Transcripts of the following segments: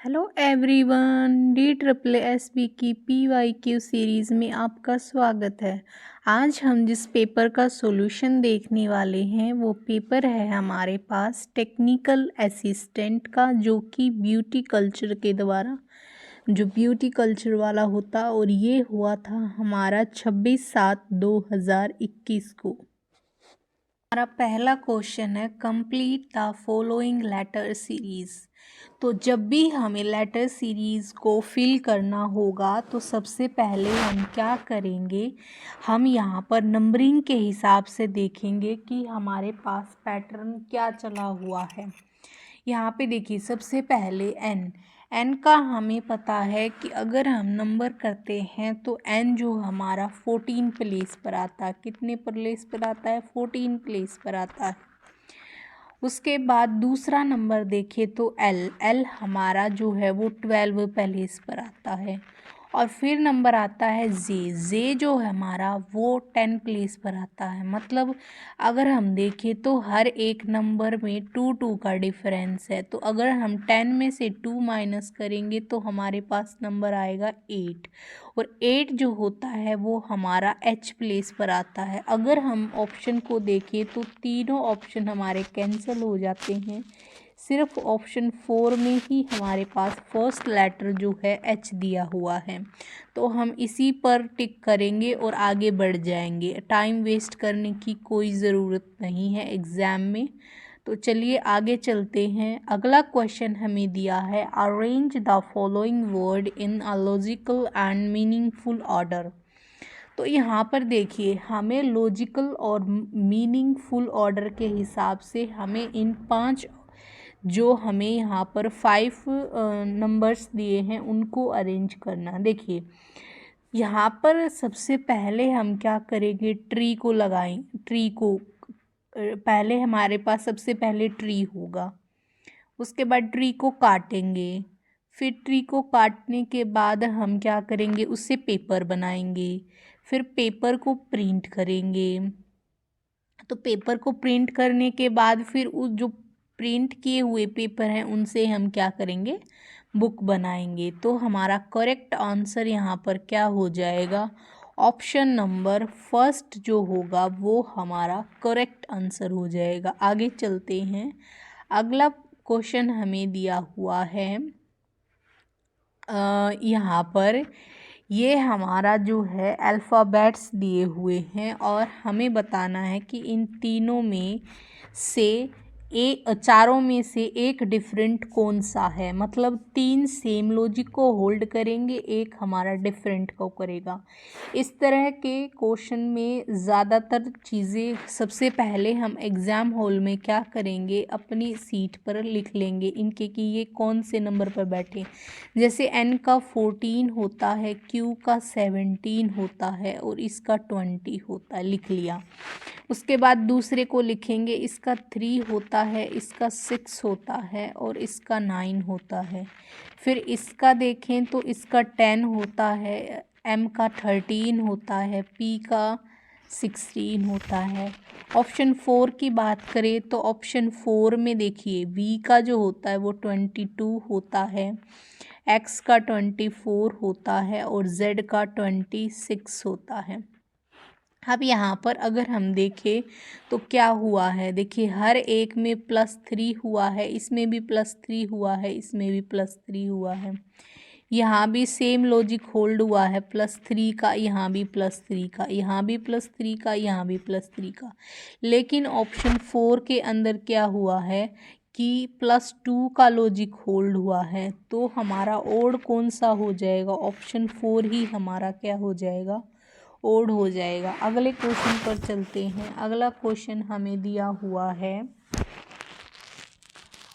Hello everyone, D triple S B की PYQ series में आपका स्वागत है। आज हम जिस पेपर का सॉल्यूशन देखने वाले हैं वो पेपर है हमारे पास टेक्निकल असिस्टेंट का, जो कि ब्यूटी कल्चर के द्वारा जो ब्यूटी कल्चर वाला होता, और ये हुआ था हमारा 26/7/2021 को। हमारा पहला क्वेश्चन है complete the following letter series. तो जब भी हमें लेटर सीरीज़ को फिल करना होगा तो सबसे पहले हम क्या करेंगे, हम यहाँ पर नंबरिंग के हिसाब से देखेंगे कि हमारे पास पैटर्न क्या चला हुआ है। यहाँ पे देखिए, सबसे पहले एन का हमें पता है कि अगर हम नंबर करते हैं तो एन जो हमारा 14 प्लेस पर आता है। कितने प्लेस पर आता है? 14 प्लेस पर आता है। उसके बाद दूसरा नंबर देखें तो एल हमारा जो है वो 12 प्लेस पर आता है। और फिर नंबर आता है जे जो है हमारा वो 10 प्लेस पर आता है। मतलब अगर हम देखें तो हर एक नंबर में 2 का डिफरेंस है। तो अगर हम 10 में से 2 माइनस करेंगे तो हमारे पास नंबर आएगा 8। और 8 जो होता है वो हमारा एच प्लेस पर आता है। अगर हम ऑप्शन को देखें तो तीनों ऑप्शन हमारे कैंसिल हो जाते हैं। सिर्फ ऑप्शन 4 में ही हमारे पास फर्स्ट लेटर जो है एच दिया हुआ है। तो हम इसी पर टिक करेंगे और आगे बढ़ जाएंगे। टाइम वेस्ट करने की कोई ज़रूरत नहीं है एग्ज़ाम में। तो चलिए आगे चलते हैं। अगला क्वेश्चन हमें दिया है arrange the following word in a logical and meaningful order. तो यहाँ पर देखिए, हमें लॉजिकल और मीनिंगफुल ऑर्डर के हिसाब से हमें इन 5 जो हमें यहाँ पर 5 नंबर्स दिए हैं उनको अरेंज करना। देखिए यहाँ पर सबसे पहले हम क्या करेंगे, ट्री को लगाएं। ट्री को पहले हमारे पास सबसे पहले ट्री होगा। उसके बाद ट्री को काटेंगे। फिर ट्री को काटने के बाद हम क्या करेंगे, उससे पेपर बनाएंगे। फिर पेपर को प्रिंट करेंगे। तो पेपर को प्रिंट करने के बाद फिर उस जो प्रिंट किए हुए पेपर हैं उनसे हम क्या करेंगे, बुक बनाएंगे। तो हमारा करेक्ट आंसर यहाँ पर क्या हो जाएगा, ऑप्शन नंबर फर्स्ट जो होगा वो हमारा करेक्ट आंसर हो जाएगा। आगे चलते हैं। अगला क्वेश्चन हमें दिया हुआ है यहाँ पर ये हमारा जो है अल्फ़ाबेट्स दिए हुए हैं और हमें बताना है कि इन तीनों में से चारों में से एक डिफरेंट कौन सा है। मतलब 3 सेम लॉजिक को होल्ड करेंगे, एक हमारा डिफरेंट को करेगा। इस तरह के क्वेश्चन में ज़्यादातर चीज़ें सबसे पहले हम एग्ज़ाम हॉल में क्या करेंगे, अपनी सीट पर लिख लेंगे इनके कि ये कौन से नंबर पर बैठे। जैसे एन का 14 होता है, क्यू का 17 होता है और इसका 20 होता है, लिख लिया। उसके बाद दूसरे को लिखेंगे, इसका 3 होता है, इसका 6 होता है और इसका 9 होता है। फिर इसका देखें तो इसका 10 होता है, एम का 13 होता है, पी का 16 होता है। ऑप्शन 4 की बात करें तो ऑप्शन 4 में देखिए वी का जो होता है वो 22 होता है, एक्स का 24 होता है और जेड का 26 होता है। अब यहाँ पर अगर हम देखें तो क्या हुआ है, देखिए हर एक में +3 हुआ है, इसमें भी +3 हुआ है, इसमें भी +3 हुआ है। यहाँ भी सेम लॉजिक होल्ड हुआ है, +3 का, यहाँ भी +3 का, यहाँ भी +3 का, यहाँ भी +3 का। लेकिन ऑप्शन 4 के अंदर क्या हुआ है कि +2 का लॉजिक होल्ड हुआ है। तो हमारा ओड कौन सा हो जाएगा, ऑप्शन 4 ही हमारा क्या हो जाएगा, ओड हो जाएगा। अगले क्वेश्चन पर चलते हैं। अगला क्वेश्चन हमें दिया हुआ है,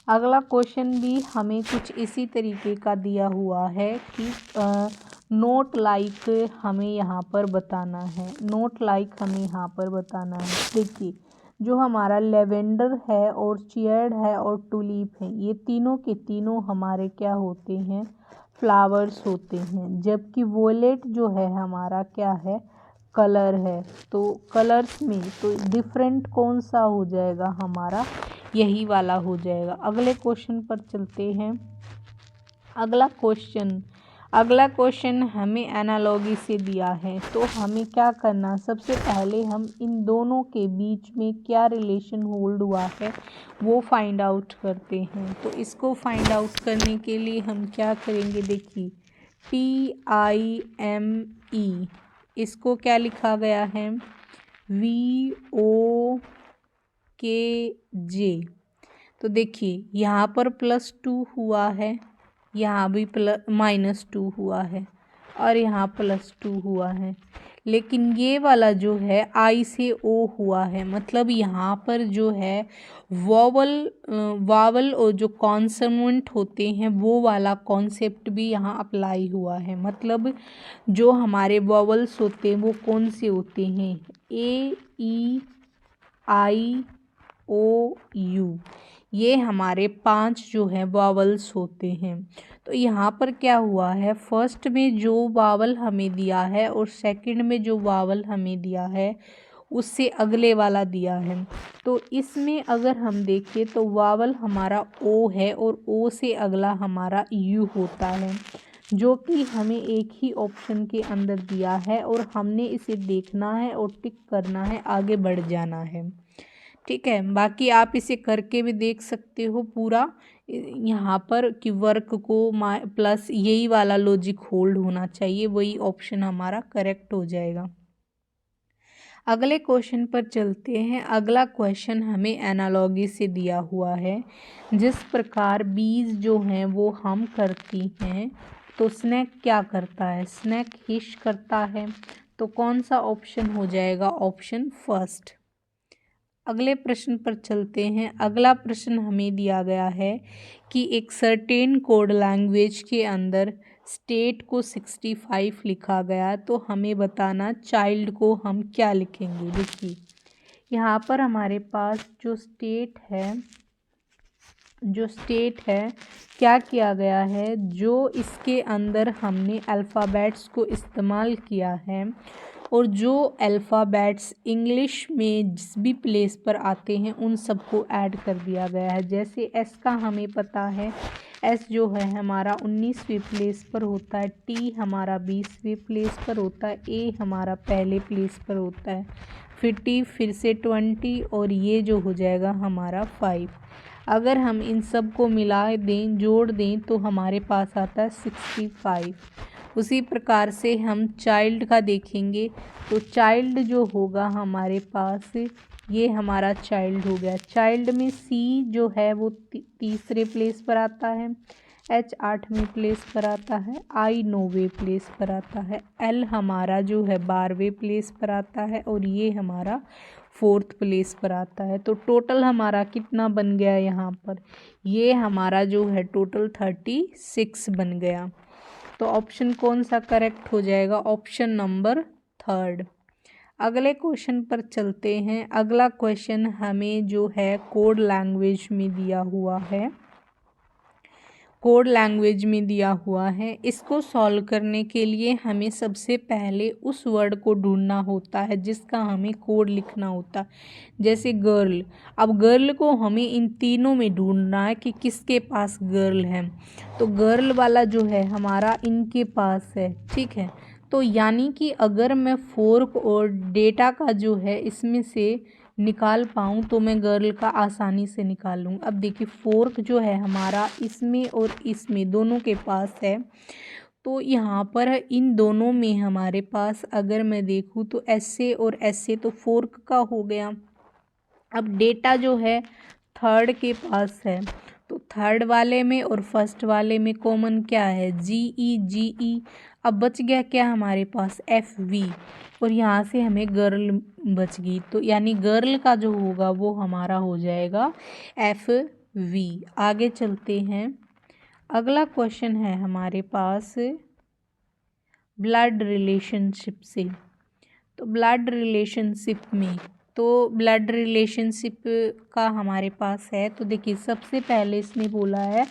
अगला क्वेश्चन भी हमें कुछ इसी तरीके का दिया हुआ है कि नोट लाइक हमें यहाँ पर बताना है। नोट लाइक हमें यहाँ पर बताना है। देखिए जो हमारा लेवेंडर है और चियर्ड है और टुलिप है, ये तीनों के तीनों हमारे क्या होते हैं, फ्लावर्स होते हैं। जबकि वोलेट जो है हमारा क्या है, कलर है। तो कलर्स में तो डिफरेंट कौन सा हो जाएगा, हमारा यही वाला हो जाएगा। अगले क्वेश्चन पर चलते हैं। अगला क्वेश्चन हमें एनालॉगी से दिया है, तो हमें क्या करना, सबसे पहले हम इन दोनों के बीच में क्या रिलेशन होल्ड हुआ है वो फाइंड आउट करते हैं। तो इसको फाइंड आउट करने के लिए हम क्या करेंगे, देखिए TIME, इसको क्या लिखा गया है, VOKJ। तो देखिए यहाँ पर +2 हुआ है, यहाँ भी -2 हुआ है और यहाँ +2 हुआ है, लेकिन ये वाला जो है I से O हुआ है, मतलब यहाँ पर जो है वावल और जो कॉन्सोनेंट होते हैं वो वाला कॉन्सेप्ट भी यहाँ अप्लाई हुआ है। मतलब जो हमारे वावल्स होते हैं वो कौन से होते हैं, AEIOU, ये हमारे 5 जो है वावल्स होते हैं। तो यहाँ पर क्या हुआ है, फर्स्ट में जो वावल हमें दिया है और सेकंड में जो वावल हमें दिया है उससे अगले वाला दिया है। तो इसमें अगर हम देखें तो वावल हमारा O है और O से अगला हमारा U होता है, जो कि हमें एक ही ऑप्शन के अंदर दिया है और हमने इसे देखना है और टिक करना है, आगे बढ़ जाना है। ठीक है, बाकी आप इसे करके भी देख सकते हो पूरा यहाँ पर कि वर्क को प्लस यही वाला लॉजिक होल्ड होना चाहिए, वही ऑप्शन हमारा करेक्ट हो जाएगा। अगले क्वेश्चन पर चलते हैं। अगला क्वेश्चन हमें एनालॉगी से दिया हुआ है, जिस प्रकार बीज जो हैं वो हम करती हैं तो स्नेक क्या करता है, स्नेक हिश करता है। तो कौन सा ऑप्शन हो जाएगा, ऑप्शन फर्स्ट। अगले प्रश्न पर चलते हैं। अगला प्रश्न हमें दिया गया है कि एक सर्टेन कोड लैंग्वेज के अंदर स्टेट को 65 लिखा गया, तो हमें बताना चाइल्ड को हम क्या लिखेंगे। देखिए यहाँ पर हमारे पास जो स्टेट है क्या किया गया है, जो इसके अंदर हमने अल्फ़ाबेट्स को इस्तेमाल किया है और जो अल्फ़ाबेट्स इंग्लिश में जिस भी प्लेस पर आते हैं उन सबको ऐड कर दिया गया है। जैसे एस का हमें पता है, एस जो है हमारा 19वीं प्लेस पर होता है, टी हमारा 20वीं प्लेस पर होता है, ए हमारा पहले प्लेस पर होता है, फिर टी फिर से 20 और ये जो हो जाएगा हमारा 5। अगर हम इन सब को मिला दें, जोड़ दें, तो हमारे पास आता है 65। उसी प्रकार से हम चाइल्ड का देखेंगे, तो चाइल्ड जो होगा हमारे पास, ये हमारा चाइल्ड हो गया। चाइल्ड में सी जो है वो तीसरे प्लेस पर आता है, एच 8वें प्लेस पर आता है, आई 9वें प्लेस पर आता है, एल हमारा जो है 12वें प्लेस पर आता है और ये हमारा 4th प्लेस पर आता है। तो टोटल हमारा कितना बन गया यहाँ पर, ये हमारा जो है टोटल 36 बन गया। तो ऑप्शन कौन सा करेक्ट हो जाएगा, ऑप्शन नंबर 3। अगले क्वेश्चन पर चलते हैं। अगला क्वेश्चन हमें जो है कोड लैंग्वेज में दिया हुआ है। इसको सॉल्व करने के लिए हमें सबसे पहले उस वर्ड को ढूंढना होता है जिसका हमें कोड लिखना होता है। जैसे गर्ल, अब गर्ल को हमें इन तीनों में ढूंढना है कि किसके पास गर्ल है। तो गर्ल वाला जो है हमारा इनके पास है, ठीक है। तो यानी कि अगर मैं फोर्क और डेटा का जो है इसमें से निकाल पाऊँ तो मैं गर्ल का आसानी से निकाल लूँ। अब देखिए फोर्क जो है हमारा इसमें और इसमें दोनों के पास है, तो यहाँ पर इन दोनों में हमारे पास अगर मैं देखूँ तो ऐसे और ऐसे, तो फोर्क का हो गया। अब डेटा जो है थर्ड के पास है, तो थर्ड वाले में और फर्स्ट वाले में कॉमन क्या है, GE। अब बच गया क्या हमारे पास, FV, और यहाँ से हमें गर्ल बच गई। तो यानी गर्ल का जो होगा वो हमारा हो जाएगा FV। आगे चलते हैं। अगला क्वेश्चन है हमारे पास ब्लड रिलेशनशिप से। तो ब्लड रिलेशनशिप का हमारे पास है। तो देखिए सबसे पहले इसने बोला है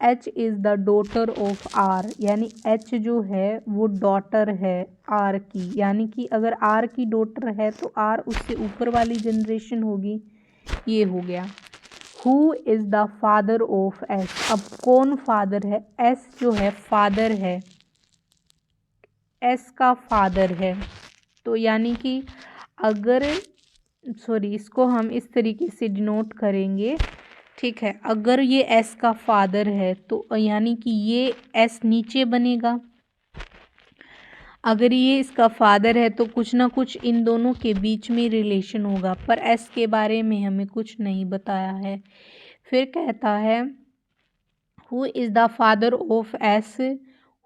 H is the daughter of R, यानी H जो है वो डॉटर है R की, यानी कि अगर R की डॉटर है तो R उससे ऊपर वाली जनरेशन होगी, ये हो गया। Who is the father of S. अब कौन फादर है? एस जो है फादर है, एस का फादर है। तो यानी कि अगर इसको हम इस तरीके से डिनोट करेंगे, ठीक है। अगर ये एस का फादर है तो यानी कि ये एस नीचे बनेगा। अगर ये इसका फादर है तो कुछ ना कुछ इन दोनों के बीच में रिलेशन होगा, पर एस के बारे में हमें कुछ नहीं बताया है। फिर कहता है who is the father of S,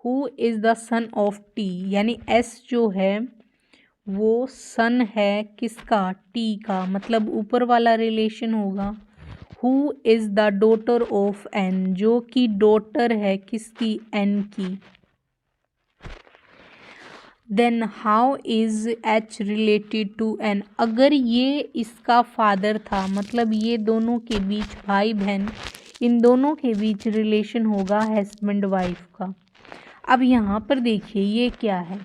who is the son of T. यानी एस जो है वो सन है किसका? टी का, मतलब ऊपर वाला रिलेशन होगा। Who is the daughter of N, जो कि डॉटर है किसकी? एन की। Then how is H related to N. अगर ये इसका फादर था, मतलब ये दोनों के बीच, भाई बहन, इन दोनों के बीच रिलेशन होगा हस्बैंड वाइफ का। अब यहाँ पर देखिए ये क्या है,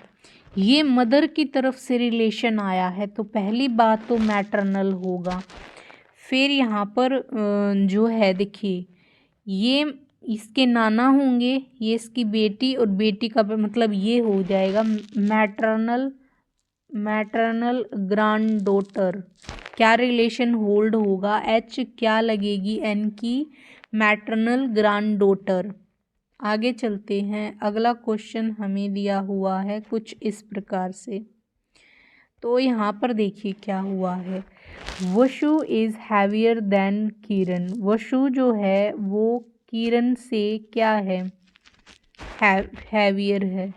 ये मदर की तरफ से रिलेशन आया है तो पहली बात तो मैटरनल होगा। फिर यहाँ पर जो है देखिए ये इसके नाना होंगे, ये इसकी बेटी, और बेटी का मतलब ये हो जाएगा मैटरनल ग्रैंड डॉटर। क्या रिलेशन होल्ड होगा? एच क्या लगेगी? एन की मैटरनल ग्रैंड डॉटर। आगे चलते हैं। अगला क्वेश्चन हमें दिया हुआ है कुछ इस प्रकार से। तो यहाँ पर देखिए क्या हुआ है, वशु इज़ हैवियर देन किरण। वशु जो है वो किरण से क्या है? हैवियर है,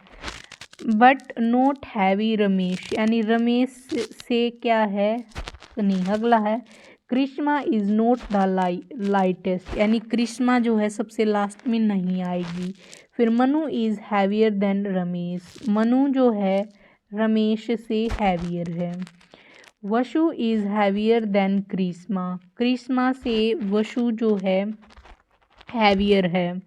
बट नॉट हैवी रमेश। यानी रमेश से क्या है? नहीं। अगला है Krishna is not the lightest. यानी कृष्णा जो है सबसे लास्ट में नहीं आएगी। फिर Manu is heavier than Ramesh. Manu जो है रमेश से हैवियर है। वशु is heavier than Krishna. Krishna से वशु जो है हैवियर है।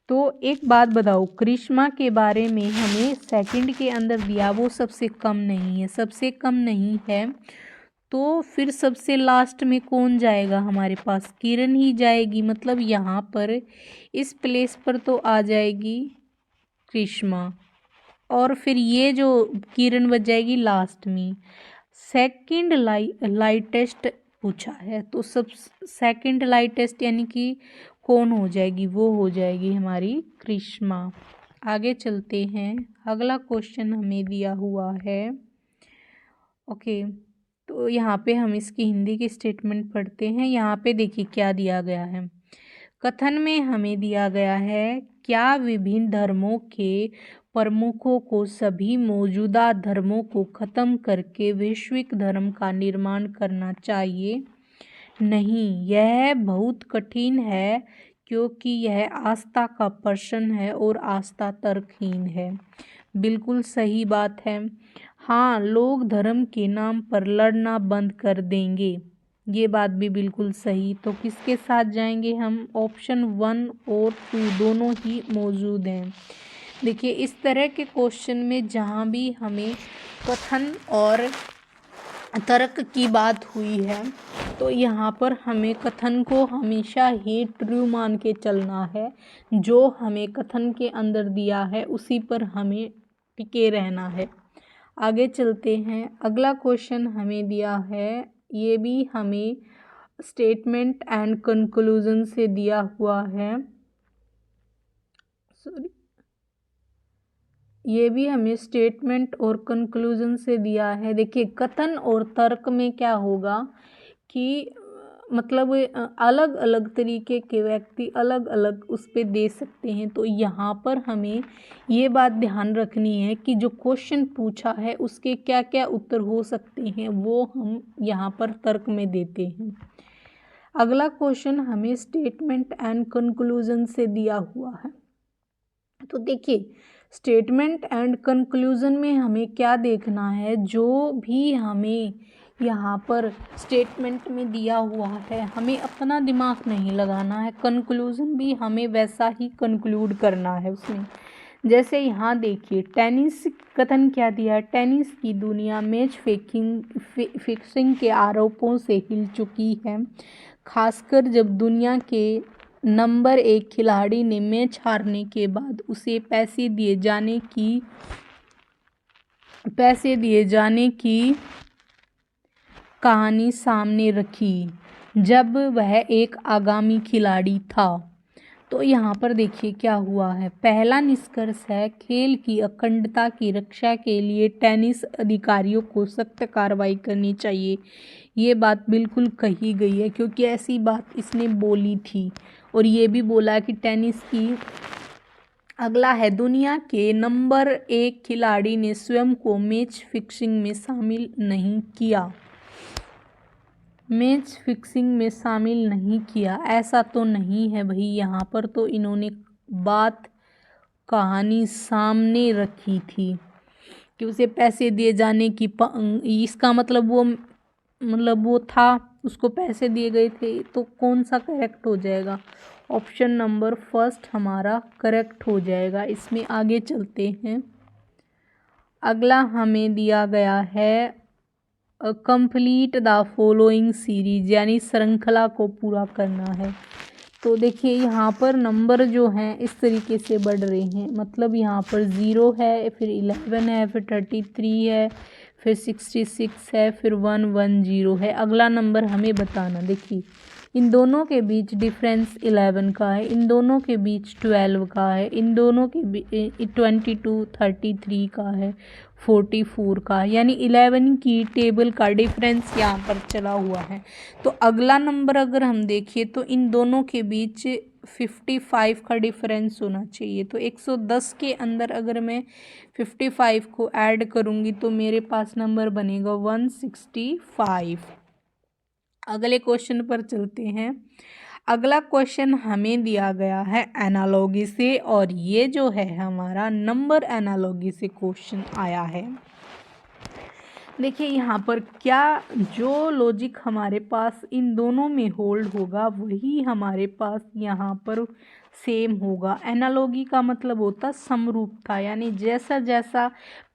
तो एक बात बताओ, कृष्णा के बारे में हमें सेकंड के अंदर दिया वो सबसे कम नहीं है, सबसे कम नहीं है, तो फिर सबसे लास्ट में कौन जाएगा? हमारे पास किरण ही जाएगी। मतलब यहाँ पर इस प्लेस पर तो आ जाएगी कृष्णा, और फिर ये जो किरण बच जाएगी लास्ट में। सेकंड लाइटेस्ट पूछा है तो सब सेकंड लाइटेस्ट यानी कि कौन हो जाएगी? वो हो जाएगी हमारी कृष्णा। आगे चलते हैं। अगला क्वेश्चन हमें दिया हुआ है। ओके, तो यहाँ पे हम इसकी हिंदी की स्टेटमेंट पढ़ते हैं। यहाँ पे देखिए क्या दिया गया है। कथन में हमें दिया गया है, क्या विभिन्न धर्मों के प्रमुखों को सभी मौजूदा धर्मों को खत्म करके वैश्विक धर्म का निर्माण करना चाहिए? नहीं, यह बहुत कठिन है क्योंकि यह आस्था का प्रश्न है और आस्था तर्कहीन है। बिल्कुल सही बात है। हाँ, लोग धर्म के नाम पर लड़ना बंद कर देंगे, ये बात भी बिल्कुल सही। तो किसके साथ जाएंगे हम? ऑप्शन 1 और 2 दोनों ही मौजूद हैं। देखिए इस तरह के क्वेश्चन में जहाँ भी हमें कथन और तर्क की बात हुई है तो यहाँ पर हमें कथन को हमेशा ही ट्रू मान के चलना है। जो हमें कथन के अंदर दिया है उसी पर हमें टिके रहना है। आगे चलते हैं। अगला क्वेश्चन हमें दिया है, ये भी हमें स्टेटमेंट एंड कंक्लूजन से दिया हुआ है। ये भी हमें स्टेटमेंट और कंक्लूजन से दिया है। देखिए कथन और तर्क में क्या होगा कि मतलब अलग अलग तरीके के व्यक्ति अलग अलग उस पे दे सकते हैं। तो यहाँ पर हमें ये बात ध्यान रखनी है कि जो क्वेश्चन पूछा है उसके क्या क्या उत्तर हो सकते हैं वो हम यहाँ पर तर्क में देते हैं। अगला क्वेश्चन हमें स्टेटमेंट एंड कंक्लूजन से दिया हुआ है। तो देखिए स्टेटमेंट एंड कंक्लूजन में हमें क्या देखना है, जो भी हमें यहाँ पर स्टेटमेंट में दिया हुआ है हमें अपना दिमाग नहीं लगाना है, कंक्लूजन भी हमें वैसा ही कंक्लूड करना है उसमें। जैसे यहाँ देखिए टेनिस कथन क्या दिया है, टेनिस की दुनिया मैच फिक्सिंग के आरोपों से हिल चुकी है। खासकर जब दुनिया के नंबर 1 खिलाड़ी ने मैच हारने के बाद उसे पैसे दिए जाने की कहानी सामने रखी जब वह एक आगामी खिलाड़ी था। तो यहाँ पर देखिए क्या हुआ है। पहला निष्कर्ष है, खेल की अखंडता की रक्षा के लिए टेनिस अधिकारियों को सख्त कार्रवाई करनी चाहिए। ये बात बिल्कुल कही गई है क्योंकि ऐसी बात इसने बोली थी और ये भी बोला कि टेनिस की अगला है, दुनिया के नंबर 1 खिलाड़ी ने स्वयं को मैच फिक्सिंग में शामिल नहीं किया। ऐसा तो नहीं है भाई, यहाँ पर तो इन्होंने कहानी सामने रखी थी कि उसे पैसे दिए जाने की इसका मतलब वो था, उसको पैसे दिए गए थे। तो कौन सा करेक्ट हो जाएगा? ऑप्शन नंबर फर्स्ट हमारा करेक्ट हो जाएगा। इसमें आगे चलते हैं। अगला हमें दिया गया है कंप्लीट द फॉलोइंग सीरीज, यानी श्रृंखला को पूरा करना है। तो देखिए यहाँ पर नंबर जो हैं इस तरीके से बढ़ रहे हैं, मतलब यहाँ पर 0 है, फिर 11 है, फिर 33 है, फिर 66 है, फिर 110 है। अगला नंबर हमें बताना। देखिए इन दोनों के बीच डिफरेंस 11 का है, इन दोनों के बीच 12 का है, इन दोनों के बीच 22, 33 का है, 44 का, यानी 11 की टेबल का डिफरेंस यहाँ पर चला हुआ है। तो अगला नंबर अगर हम देखिए तो इन दोनों के बीच 55 का डिफरेंस होना चाहिए। तो 110 के अंदर अगर मैं 55 को ऐड करूँगी तो मेरे पास नंबर बनेगा 165। अगले क्वेश्चन पर चलते हैं। अगला क्वेश्चन हमें दिया गया है एनालॉगी से, और ये जो है हमारा नंबर एनालॉगी से क्वेश्चन आया है। देखिए यहाँ पर क्या जो लॉजिक हमारे पास इन दोनों में होल्ड होगा वही हमारे पास यहाँ पर सेम होगा। एनालॉगी का मतलब होता समरूपता, यानी जैसा जैसा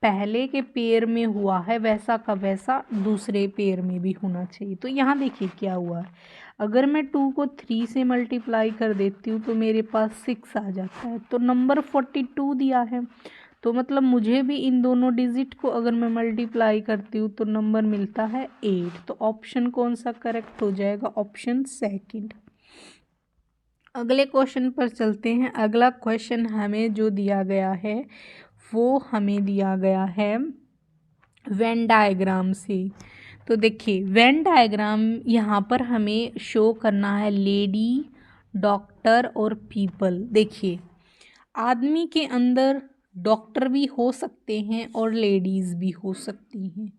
पहले के पेयर में हुआ है वैसा का वैसा दूसरे पेयर में भी होना चाहिए। तो यहाँ देखिए क्या हुआ है, अगर मैं 2 को 3 से मल्टीप्लाई कर देती हूँ तो मेरे पास 6 आ जाता है। तो नंबर 42 दिया है, तो मतलब मुझे भी इन दोनों डिजिट को अगर मैं मल्टीप्लाई करती हूँ तो नंबर मिलता है 8। तो ऑप्शन कौन सा करेक्ट हो जाएगा? Option second. अगले क्वेश्चन पर चलते हैं। अगला क्वेश्चन हमें जो दिया गया है वो हमें दिया गया है वेन डायग्राम से। तो देखिए वेन डायग्राम यहाँ पर हमें शो करना है लेडी, डॉक्टर और पीपल। देखिए आदमी के अंदर डॉक्टर भी हो सकते हैं और लेडीज़ भी हो सकती हैं,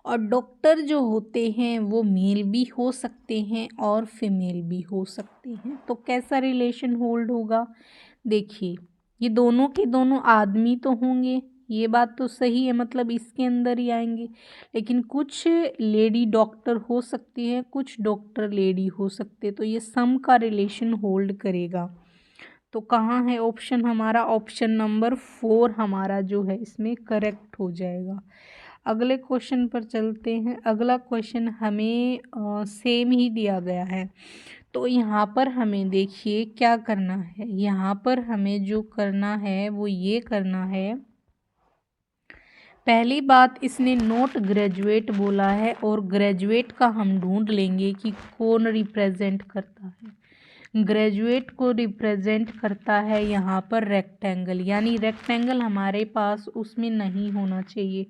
और डॉक्टर जो होते हैं वो मेल भी हो सकते हैं और फीमेल भी हो सकते हैं। तो कैसा रिलेशन होल्ड होगा? देखिए ये दोनों के दोनों आदमी तो होंगे, ये बात तो सही है, मतलब इसके अंदर ही आएंगे, लेकिन कुछ लेडी डॉक्टर हो सकती है, कुछ डॉक्टर लेडी हो सकते, तो ये सम का रिलेशन होल्ड करेगा। तो कहाँ है ऑप्शन हमारा? ऑप्शन नंबर 4 हमारा जो है इसमें करेक्ट हो जाएगा। अगले क्वेश्चन पर चलते हैं। अगला क्वेश्चन हमें सेम ही दिया गया है। तो यहाँ पर हमें देखिए क्या करना है, यहाँ पर हमें जो करना है वो ये करना है। पहली बात इसने नॉट ग्रेजुएट बोला है, और ग्रेजुएट का हम ढूंढ लेंगे कि कौन रिप्रेजेंट करता है। ग्रेजुएट को रिप्रेजेंट करता है यहाँ पर रेक्टेंगल, यानी रेक्टेंगल हमारे पास उसमें नहीं होना चाहिए,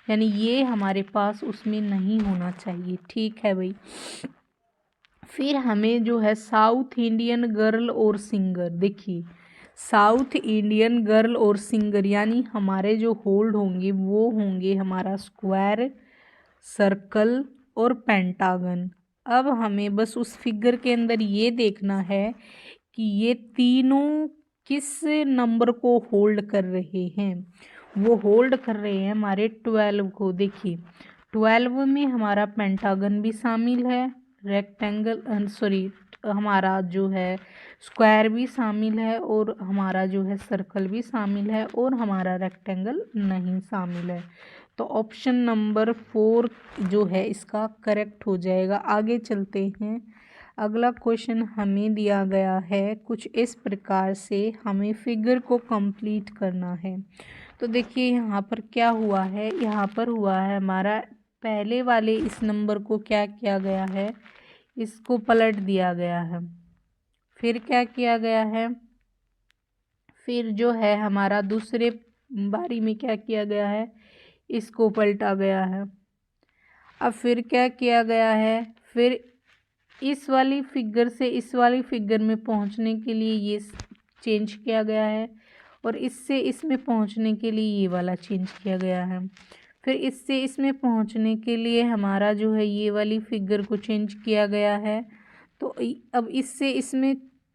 यानी ये हमारे पास उसमें नहीं होना चाहिए। ठीक है भाई। फिर हमें जो है साउथ इंडियन गर्ल और सिंगर, देखिए साउथ इंडियन गर्ल और सिंगर, यानी हमारे जो होल्ड होंगे वो होंगे हमारा स्क्वायर, सर्कल और पेंटागन। अब हमें बस उस फिगर के अंदर ये देखना है कि ये तीनों किस नंबर को होल्ड कर रहे हैं। वो होल्ड कर रहे हैं हमारे 12 को। देखिए 12 में हमारा पेंटागन भी शामिल है, रेक्टेंगल हमारा जो है स्क्वायर भी शामिल है, और हमारा जो है सर्कल भी शामिल है, और हमारा रेक्टेंगल नहीं शामिल है। तो ऑप्शन नंबर 4 जो है इसका करेक्ट हो जाएगा। आगे चलते हैं। अगला क्वेश्चन हमें दिया गया है कुछ इस प्रकार से, हमें फिगर को कंप्लीट करना है। तो देखिए यहाँ पर क्या हुआ है, यहाँ पर हुआ है हमारा पहले वाले इस नंबर को क्या किया गया है, इसको पलट दिया गया है। फिर क्या किया गया है, फिर जो है हमारा दूसरे बारी में क्या किया गया है, इसको पलटा गया है। अब फिर क्या किया गया है, फिर इस वाली फिगर से इस वाली फिगर में पहुंचने के लिए ये चेंज किया गया है, और इससे इसमें पहुंचने के लिए ये वाला चेंज किया गया है। फिर इससे इसमें पहुंचने के लिए हमारा जो है ये वाली फिगर को चेंज किया गया है। तो अब इससे इसमें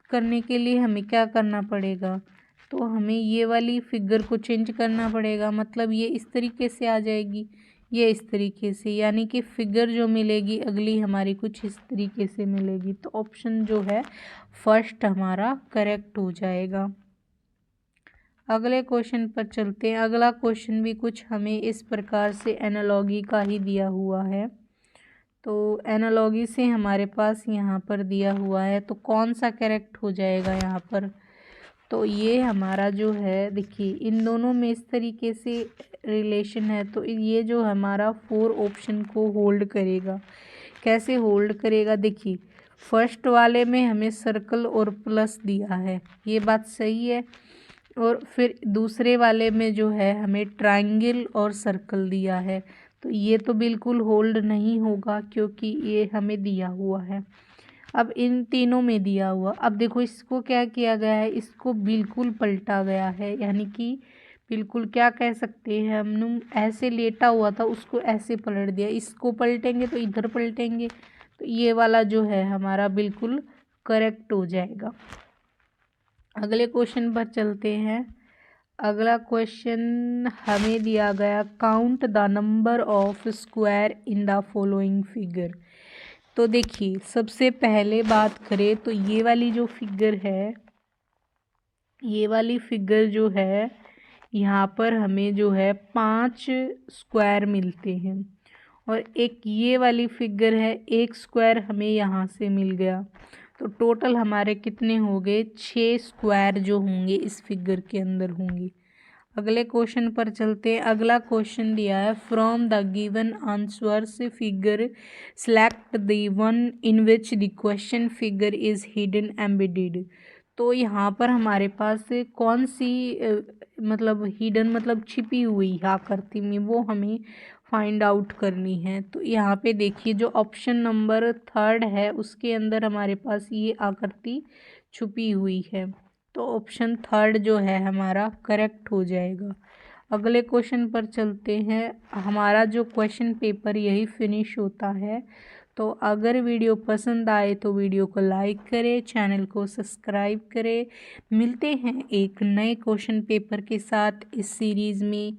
करने के लिए हमें क्या करना पड़ेगा, तो हमें ये वाली फिगर को चेंज करना पड़ेगा। मतलब ये इस तरीके से आ जाएगी, ये इस तरीके से, यानी कि फिगर जो मिलेगी अगली हमारी कुछ इस तरीके से मिलेगी। तो ऑप्शन जो है फर्स्ट हमारा करेक्ट हो जाएगा। अगले क्वेश्चन पर चलते हैं। अगला क्वेश्चन भी कुछ हमें इस प्रकार से एनालॉगी का ही दिया हुआ है। तो एनालॉगी से हमारे पास यहाँ पर दिया हुआ है, तो कौन सा करेक्ट हो जाएगा यहाँ पर, तो ये हमारा जो है देखिए इन दोनों में इस तरीके से रिलेशन है, तो ये जो हमारा 4 ऑप्शन को होल्ड करेगा। कैसे होल्ड करेगा, देखिए फर्स्ट वाले में हमें सर्कल और प्लस दिया है, ये बात सही है। और फिर दूसरे वाले में जो है हमें ट्रायंगल और सर्कल दिया है, तो ये तो बिल्कुल होल्ड नहीं होगा क्योंकि ये हमें दिया हुआ है। अब इन तीनों में दिया हुआ, अब देखो इसको क्या किया गया है, इसको बिल्कुल पलटा गया है, यानी कि बिल्कुल क्या कह सकते हैं हम, ऐसे लेटा हुआ था उसको ऐसे पलट दिया। इसको पलटेंगे तो इधर पलटेंगे, तो ये वाला जो है हमारा बिल्कुल करेक्ट हो जाएगा। अगले क्वेश्चन पर चलते हैं। अगला क्वेश्चन हमें दिया गया count the number of square in the following figure. तो देखिए सबसे पहले बात करें तो ये वाली जो फिगर है, ये वाली फिगर जो है यहाँ पर हमें जो है 5 स्क्वायर मिलते हैं, और एक ये वाली फिगर है, एक स्क्वायर हमें यहाँ से मिल गया। तो टोटल हमारे कितने हो गए, 6 स्क्वायर जो होंगे इस फिगर के अंदर होंगे। अगले क्वेश्चन पर चलते हैं। अगला क्वेश्चन दिया है from the given answers figure select the one in which the question figure is hidden embedded. तो यहाँ पर हमारे पास कौन सी मतलब हिडन मतलब छिपी हुई आकृति में, वो हमें फाइंड आउट करनी है। तो यहाँ पे देखिए जो ऑप्शन नंबर 3 है उसके अंदर हमारे पास ये आकृति छुपी हुई है, तो ऑप्शन 3 जो है हमारा करेक्ट हो जाएगा। अगले क्वेश्चन पर चलते हैं। हमारा जो क्वेश्चन पेपर यही फिनिश होता है। तो अगर वीडियो पसंद आए तो वीडियो को लाइक करें, चैनल को सब्सक्राइब करें। मिलते हैं एक नए क्वेश्चन पेपर के साथ इस सीरीज़ में।